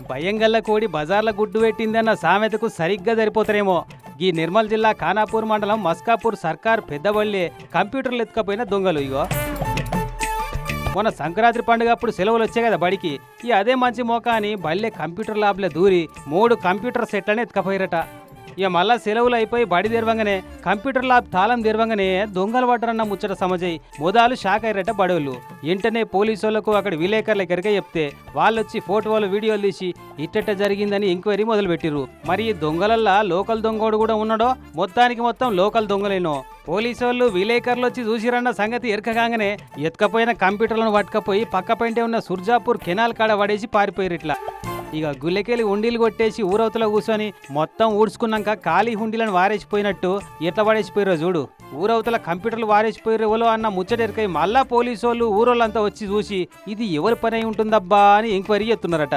భయంగల్ల కోడి బజార్ల గుడ్డు పెట్టిందన్న సామెతకు సరిగ్గా సరిపోతారేమో. ఈ నిర్మల్ జిల్లా ఖానాపూర్ మండలం మస్కాపూర్ సర్కార్ పెద్దబళ్ళే కంప్యూటర్లు ఎత్తుకపోయిన దొంగలు. ఇగో మొన్న సంక్రాంతి పండుగ అప్పుడు సెలవులు వచ్చాయి కదా బడికి, అదే మంచి మోకా అని బళ్ళే కంప్యూటర్ ల్యాబ్లో దూరి 3 కంప్యూటర్ సెట్లని ఎత్తుకపోయారట. మళ్ళా సెలవులు అయిపోయి బడి తెరవంగానే కంప్యూటర్ ల్యాబ్ తాళం తెరవంగానే దొంగలు పడ్డరన్న ముచ్చట సమజై మొదలు షాక్ అయ్యారట బడోళ్ళు. వెంటనే పోలీసు వాళ్ళకు అక్కడ విలేకరుల ఎక్కడికే చెప్తే వాళ్ళొచ్చి ఫోటోలు వీడియోలు తీసి ఇట్టట జరిగిందని ఎంక్వైరీ మొదలుపెట్టిర్రు. మరి ఈ దొంగలల్లా లోకల్ దొంగోడు కూడా ఉన్నాడో మొత్తానికి మొత్తం లోకల్ దొంగలేనో. పోలీసు వాళ్ళు విలేకరులు వచ్చి చూసిరన్న సంగతి ఎరకగానే ఎత్తుకపోయిన కంప్యూటర్లను పట్టుకపోయి పక్క పైంటే ఉన్న సుర్జాపూర్ కెనాల్ కాడ పడేసి పారిపోయారు. ఇట్లా గుల్లెకెళ్ళి హుండీలు కొట్టేసి ఊరవతలో కూర్చొని మొత్తం ఊడ్చుకున్నాక ఖాళీ హుండీలను వారేసిపోయినట్టు ఎట్లా పడేసిపోయారో చూడు. ఊరవతల కంప్యూటర్లు వారేసిపోయారు ఎవరో అన్న ముచ్చటెరకై మళ్ళా పోలీసు వాళ్ళు ఊరోళ్ళంతా వచ్చి చూసి ఇది ఎవరి పని అయి ఉంటుందబ్బా అని ఎంక్వైరీ చేస్తున్నారట.